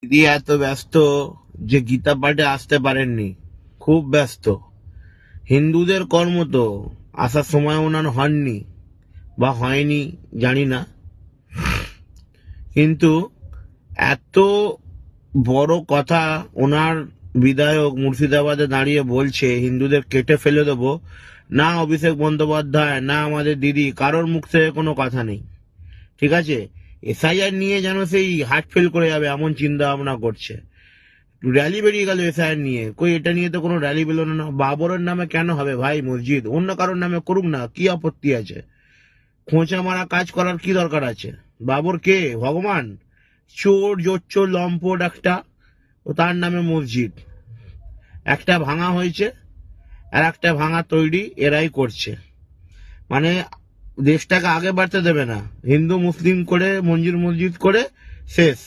দিদি এত ব্যস্ত যে গীতা পাঠে আসতে পারেননি, খুব ব্যস্ত। হিন্দুদের কর্ম তো, আসার সময় ওনার হননি বা হয়নি জানি না, কিন্তু এত বড় কথা ওনার বিধায়ক মুর্শিদাবাদে দাঁড়িয়ে বলছে হিন্দুদের কেটে ফেলে দেবো, না অভিষেক বন্দ্যোপাধ্যায় না আমাদের দিদি কারোর মুখ থেকে কোনো কথা নেই। ঠিক আছে, এসআইআর নিয়ে যেন সেই হার্ট ফেল করে যাবে এমন চিন্তা ভাবনা করছে। র্যালি বেরিয়ে গেল এসআইআর নিয়ে, কই এটা নিয়ে তো কোনো র্যালি বেরোলো না। বাবরের নামে কেন হবে ভাই মসজিদ? অন্য কারোর নামে করুক না, কি আপত্তি আছে? খোঁচা মারা কাজ করার কি দরকার আছে? বাবর কে ভগবান? চোর জোচ্চোর লম্পট একটা, ও তার নামে মসজিদ। একটা ভাঙা হয়েছে আর একটা ভাঙা তৈরি এরাই করছে। মানে দেশটাকে আগে বাড়তে দেবে না, হিন্দু মুসলিম করে মঞ্জির মসজিদ করে শেষ।